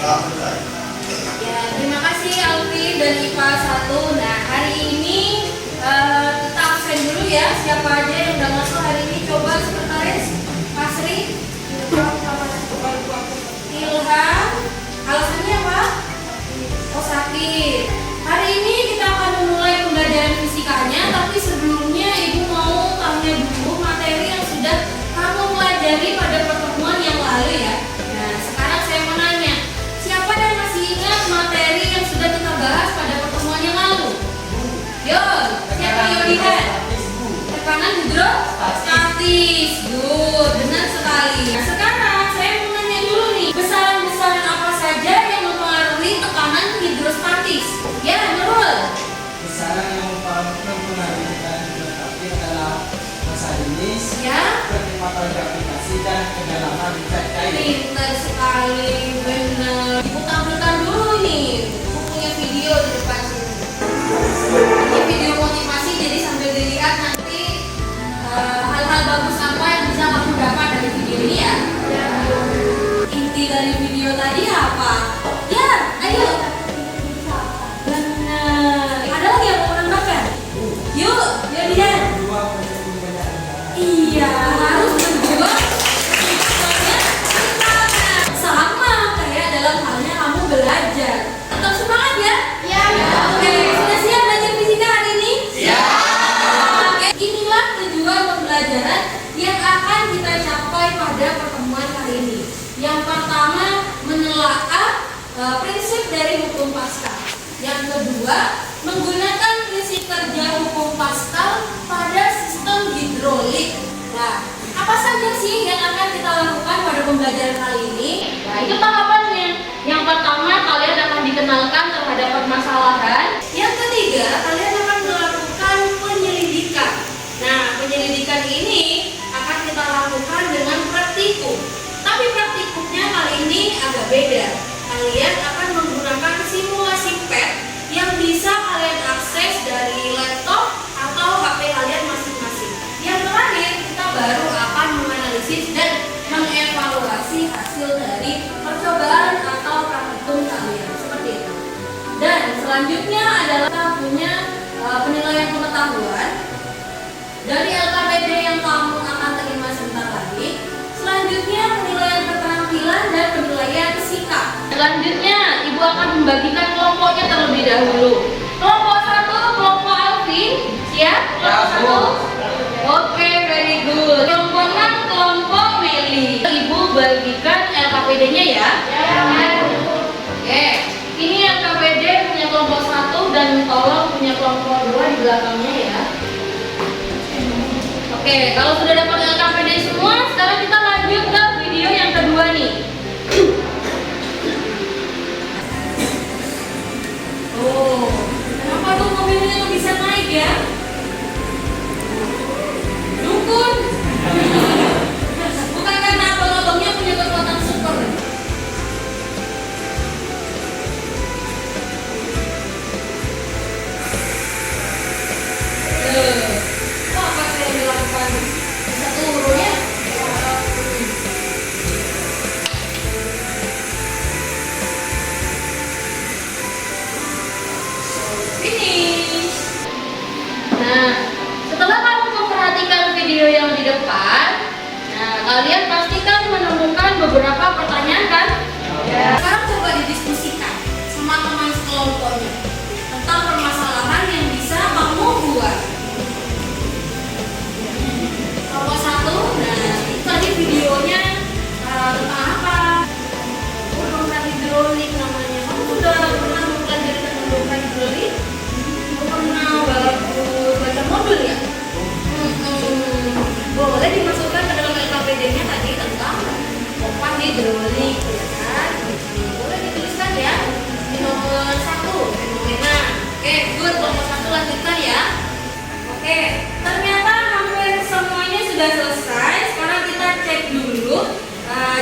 Ya, terima kasih Alvin dan IPA 1. Nah, hari ini kita absen dulu ya. Siapa aja yang udah masuk hari ini? Coba sekretaris Pasri, Ilham. Alasannya apa? Oh, sakit. Hari ini kita akan memulai pembelajaran fisikanya, tapi sebelumnya Ibu mau tanya dulu materi yang sudah kamu pelajari pada pertemuan yang lalu ya. Nah, sekarang saya mau nanya, siapa yang masih ingat materi yang sudah kita bahas pada pertemuan yang lalu? Yo, siapa Yodihan? Tekanan hidrostatis. Good, benar sekali. Nah, sekarang saya mau nanya dulu nih, besaran-besaran apa saja yang mempengaruhi tekanan hidrostatis? Ya, Nurul. Besaran yang mempengaruhi tekanan hidrostatis adalah massa jenis, Ya. kecepatan gravitasi, dan kedalaman zat cair. Pintar sekali, benar. Ibu tampilkan dulu nih, Ibu punya video di depan sini. Ini video motivasi, jadi sambil dilihat nanti hal-hal bagus apa yang bisa kamu dapat dari video ini ya. Inti dari video tadi apa? Ya, ayo. Benar. Ada lagi yang mau menambahkan? Yuk lihat. Iya, harus berdua. Sama kayak dalam halnya kamu belajar. Tetap semangat ya? Iya. Oke, sudah siap belajar fisika hari ini? Siap. Oke, inilah tujuan pembelajaran yang akan kita capai pada pertemuan kali ini. Yang pertama, menelaah prinsip dari hukum Pascal. Yang kedua, menggunakan prinsip kerja hukum Pascal pada sistem hidrolik. Nah, apa saja sih yang akan kita lakukan pada pembelajaran kali ini? Nah, itu tahapannya. Yang pertama, kalian akan dikenalkan terhadap permasalahan. Yang ketiga, kalian akan melakukan penyelidikan. Nah, penyelidikan ini akan kita lakukan dengan praktikum. Tapi praktikumnya kali ini agak beda. Kalian akan menggunakan simulasi PET yang bisa kalian akses dari laptop atau HP kalian masing-masing. Yang terakhir, kita baru akan menganalisis dan mengevaluasi hasil dari percobaan atau praktikum kalian. Seperti itu. Dan selanjutnya adalah kita punya penilaian pengetahuan dari LKPD yang kamu akan terima sebentar lagi. Selanjutnya penilaian keterampilan dan penilaian sikap. Selanjutnya Ibu akan membagikan kelompoknya terlebih dahulu. Kelompok 1, kelompok Alvin. Siap? Kelompok 1. Oke, very good. Kelompok 6, kelompok Meli. Ibu bagikan LKPD-nya ya. Oke. Ini LKPD punya kelompok 1 dan tolong punya kelompok 2 di belakangnya ya. Oke, kalau sudah dapat LKPD semua, sekarang kita lanjut ke video yang kedua nih. Oh, kenapa tuh mobilnya nggak bisa naik ya? Dukun. Bukan karena abang-abangnya punya kekuatan super. Apa yang dilakukan? Bisa turun ya? Finish. Nah, setelah kamu memperhatikan video yang di depan, nah kalian pastikan menemukan beberapa pertanyaan kan? Ya. Sekarang coba didiskusikan sama teman sekelompoknya tentang permasalahan yang bisa kamu buat. Kelompok 1, nah itu tadi videonya tentang apa? Bongkar hidrolik namanya. Kamu sudah pernah mempelajari tentang bongkar hidrolik? Pernah baca modul ya? Boleh dimasukkan ke dalam LKPD-nya tadi tentang bongkar hidrolik, ya kan? Boleh dituliskan ya di nomor 1, fenomena. Oke, good. Kelompok 1 lanjutkan ya. Oke, ternyata hampir semuanya sudah selesai. Sekarang kita cek dulu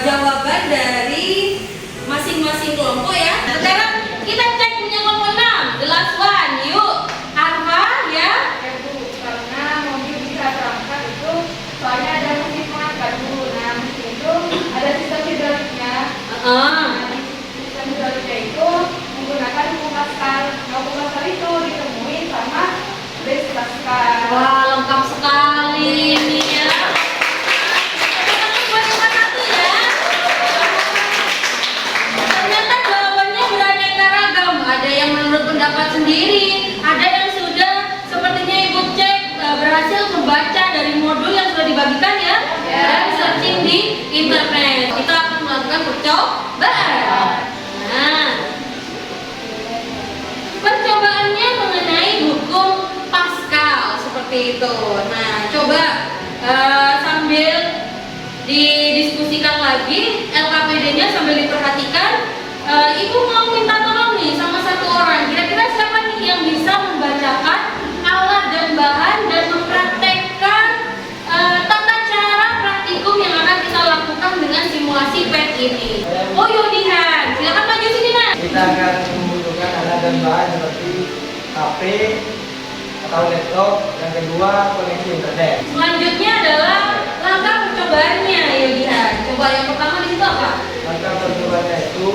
jawaban dari masing-masing kelompok ya. Sekarang kita cek punya kelompok 6, the last one. Yuk, apa ya? Karena mobil bisa berangkat itu soalnya ada mesin pengangkat dulu. Nah, mesin itu ada sistem hidroliknya. Sistem Wah, lengkap sekali ini ya. Teman-teman buat yang satu ya. Ternyata jawabannya beraneka ragam. Ada yang menurut pendapat sendiri, ada yang sudah sepertinya Ibu cek berhasil membaca dari modul yang sudah dibagikan ya, dan searching di internet. Kita akan melakukan percobaan. Nah, percobaannya mengenai hukum Pascal seperti itu. Nah, coba sambil didiskusikan lagi LKPD-nya sambil diperhatikan. Ibu mau minta tolong nih sama satu orang. Kira-kira siapa nih yang bisa membacakan alat dan bahan dan mempraktekkan tata cara praktikum yang akan kita lakukan dengan simulasi PET ini? Oh, Yodihan, silakan maju sini, Nak. Kita akan membutuhkan alat dan bahan seperti HP atau laptop. Yang kedua, koneksi internet. Selanjutnya adalah langkah percobaannya, Yodihan. Coba yang pertama di situ apa? Langkah percobaannya itu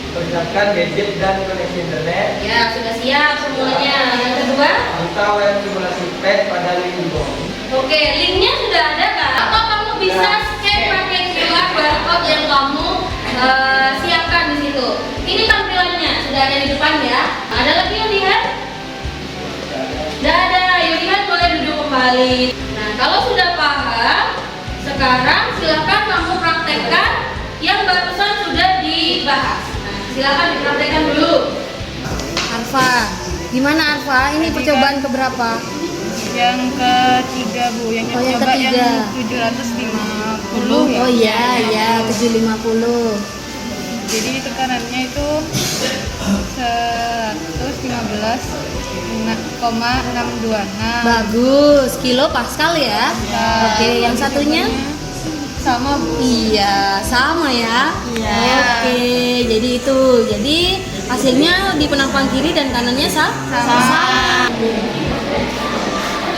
persiapkan gadget dan koneksi internet. Ya, sudah siap semuanya. Yang kedua? Buka web simulasi PET pada link di bawah. Oke, linknya sudah ada kan? Atau kamu bisa scan pakai QR barcode yang kamu siapkan di situ. Ini tampilannya sudah ada di depan ya. Ada lagi yang lihat? Sudah ada. Yuk lihat, boleh duduk kembali. Nah, kalau sudah paham, sekarang silakan kamu praktekkan yang barusan sudah dibahas. Nah, silakan dipraktekkan dulu. Arfa, gimana Arfa? Ini percobaan keberapa? Yang ketiga Bu, yang Oh, yang coba ketiga. yang 750 ya. Oh iya, ya 750. Jadi tekanannya itu 115,626. Bagus, kilo Pascal ya. Nah, Oke, yang satunya? sama Bu. Iya, sama ya. Iya. Oke, jadi itu. Jadi hasilnya di penampang kiri dan kanannya sama.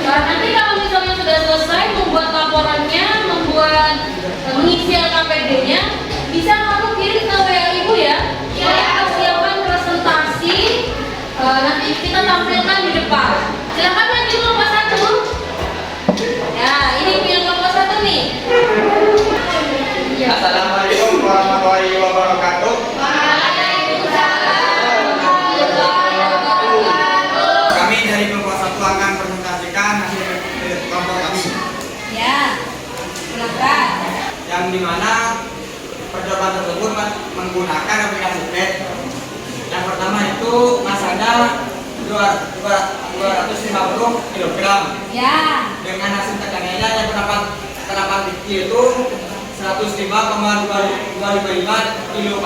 Nah, nanti kalau misalnya sudah selesai membuat laporannya, mengisi LKPD-nya, bisa kamu kirim ke WA Ibu ya. Saya persiapan presentasi, nanti kita tampilkan di depan. Silakan maju kelompok 1. Ya, ini punya kelompok 1 nih. Assalamualaikum warahmatullahi wabarakatuh. Kami dari kelompok 1 akan presentasikan hasil kelompok kami. Ya, silakan. Yang dimana percobaan tersebut menggunakan aplikasi PET. Yang pertama itu masanya 250 kg Ya, dengan hasil tekanannya yang penerapan dikti itu 105,255 kilo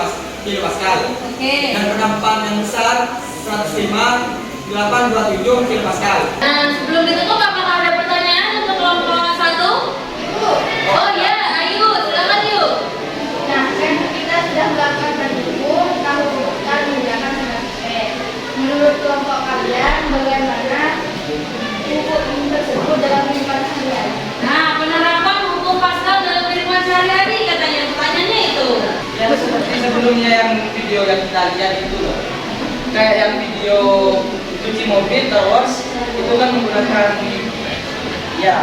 Pascal. oke. Dan penerapan yang besar 105,827 kilo Pascal. Nah, sebelum ditutup apakah ada pertanyaan untuk kelompok 1? Oh ya, ayo, silakan yuk. Nah, kan kita sudah melakukan praktikum kamu menggunakan PET. Menurut kelompok kalian, bagaimana hukum ini tersebut dalam kehidupan sehari-hari? Nah, penerapan hukum Pascal dalam kehidupan sehari-hari katanya pertanyaannya itu. Ya seperti sebelumnya yang video yang kita lihat itu loh. Kayak yang video cuci mobil terus itu kan menggunakan ya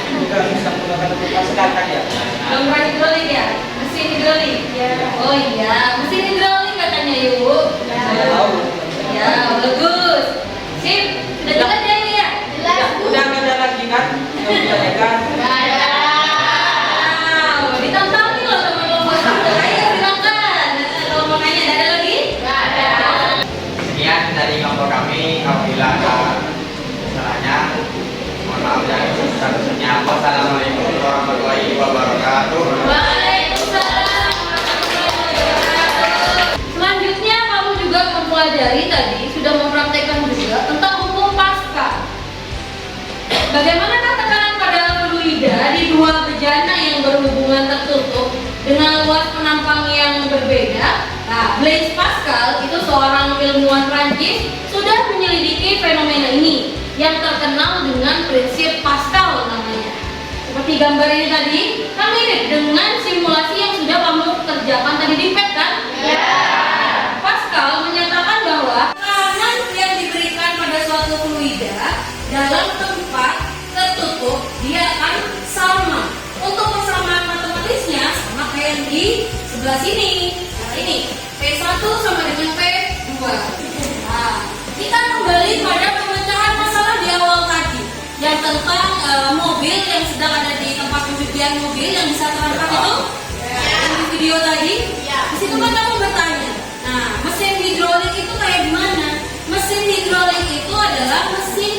juga bisa menggunakan untuk Pascal kan ya. Bongkar hidrolik ya? Mesin hidrolik? Ya. Oh iya, mesin hidrolik katanya yuk. Saya tahu. Ya, bagus. Sip, sudah jelas ya ini ya? Udah nggak ada lagi kan yang ditanyakan. Wow, ditantangin loh sama kelompok 1. Ayo silakan. Kalau mau nanya ada lagi? Nggak ada. Sekian dari kelompok kami. Apabila ada kesalahannya, mohon maaf dan sebesar-besarnya. Wassalamualaikum warahmatullahi wabarakatuh. Waalaikumsalam warahmatullahi wabarakatuh. Selanjutnya kamu juga mempelajari tadi, sudah mempraktekkan juga tentang hukum Pascal. Bagaimanakah tekanan pada fluida di dua bejana yang berhubungan tertutup dengan luas penampang yang berbeda? Nah, Blaise Pascal itu seorang ilmuwan Prancis sudah menyelidiki fenomena ini yang terkenal dengan prinsip Pascal namanya. Seperti gambar ini tadi, kan mirip dengan simulasi yang sudah kamu kerjakan tadi di PET kan? Ya. Pascal menyatakan bahwa tekanan yang diberikan pada suatu fluida dalam tempat P1 sama dengan P2. Nah, kita kembali pada pemecahan masalah di awal tadi yang tentang mobil yang sedang ada di tempat pencucian mobil yang bisa terangkat itu yang di video tadi. Di situ kan kamu bertanya, nah mesin hidrolik itu kayak gimana? Mesin hidrolik itu adalah mesin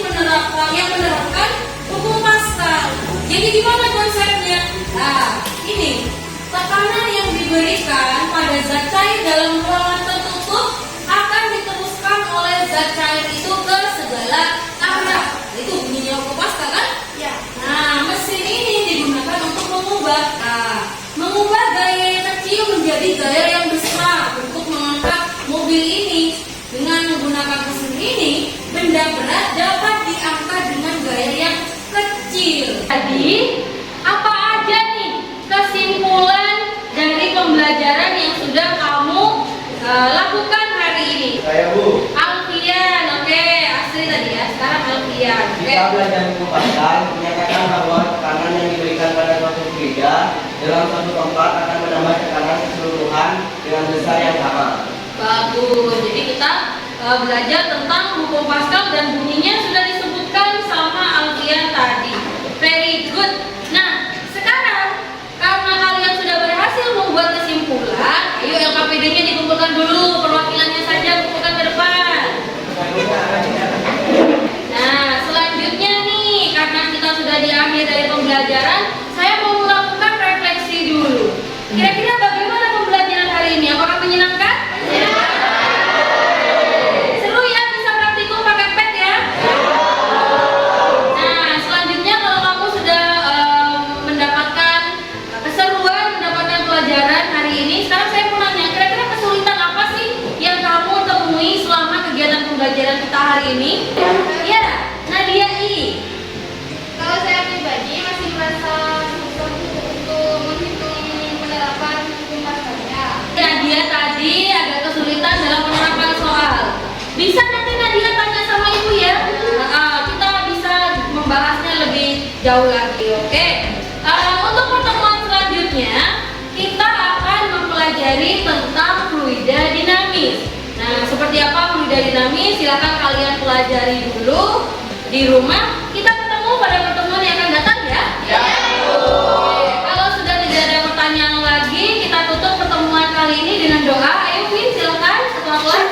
yang menerapkan hukum Pascal. Jadi gimana konsepnya? Nah, ini tekanan yang diberikan pada zat cair dalam ruangan tertutup akan diteruskan oleh zat cair itu ke segala arah. Itu bunyinya hukum Pascal kan? Nah, mesin ini digunakan untuk mengubah gaya yang kecil menjadi gaya yang besar untuk mengangkat mobil ini. Dengan menggunakan mesin ini, benda berat dapat diangkat dengan gaya yang kecil. Jadi, apa aja nih kesimpulan dari pembelajaran yang sudah kamu lakukan hari ini? Saya Bu. Alfian, oke. Asri tadi ya, sekarang Alfian. Oke. Kita belajar hukum Pascal menyatakan bahwa tekanan yang diberikan pada suatu fluida dalam suatu tempat akan menambah tekanan keseluruhan dengan besar yang sama. Bagus. Jadi kita belajar tentang hukum Pascal dan bunyinya sudah disebutkan sama Alfian tadi. Very good. Nah, sekarang karena kalian sudah berhasil membuat kesimpulan, ayo LKPD-nya dikumpulkan dulu, perwakilannya saja kumpulkan ke depan. Nah, selanjutnya nih, karena kita sudah di akhir dari pembelajaran, saya mau melakukan refleksi dulu. Kira-kira bagaimana pembelajaran hari ini? Apakah menyenangkan? Seru ya, bisa praktikum pakai pet ya? Nah, selanjutnya kalau kamu sudah mendapatkan keseruan, mendapatkan pelajaran hari ini, sekarang saya mau nanya, kira-kira kesulitan apa sih yang kamu temui selama kegiatan pembelajaran kita hari ini? Ya, Nadia I. Kalau saya pribadi masih merasa susah untuk menghitung penerapan hukum Pascalnya. Nadia tadi agak kesulitan dalam penerapan soal. Bisa nanti Nadia tanya sama ibu ya. Kita bisa membahasnya lebih jauh lagi, oke? Untuk pertemuan selanjutnya kita akan mempelajari tentang fluida dinamis. Nah, seperti apa fluida dinamis? Silakan kalian pelajari dulu di rumah. Kita ketemu pada pertemuan yang akan datang ya. Oke, kalau sudah tidak ada pertanyaan lagi, kita tutup pertemuan kali ini dengan doa. Ayo Win, silakan ketua kelas.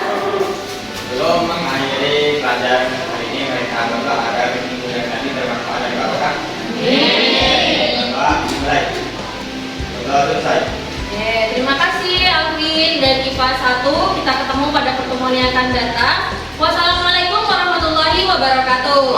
Sebelum mengakhiri pelajaran hari ini, mereka berdoa agar minggu dan kami bermanfaat dan barokah. Doa mulai. Doa selesai. Terima kasih Alvin dan IPA 1. Kita ketemu pada pertemuan yang akan datang. Wassalamualaikum warahmatullahi wabarakatuh.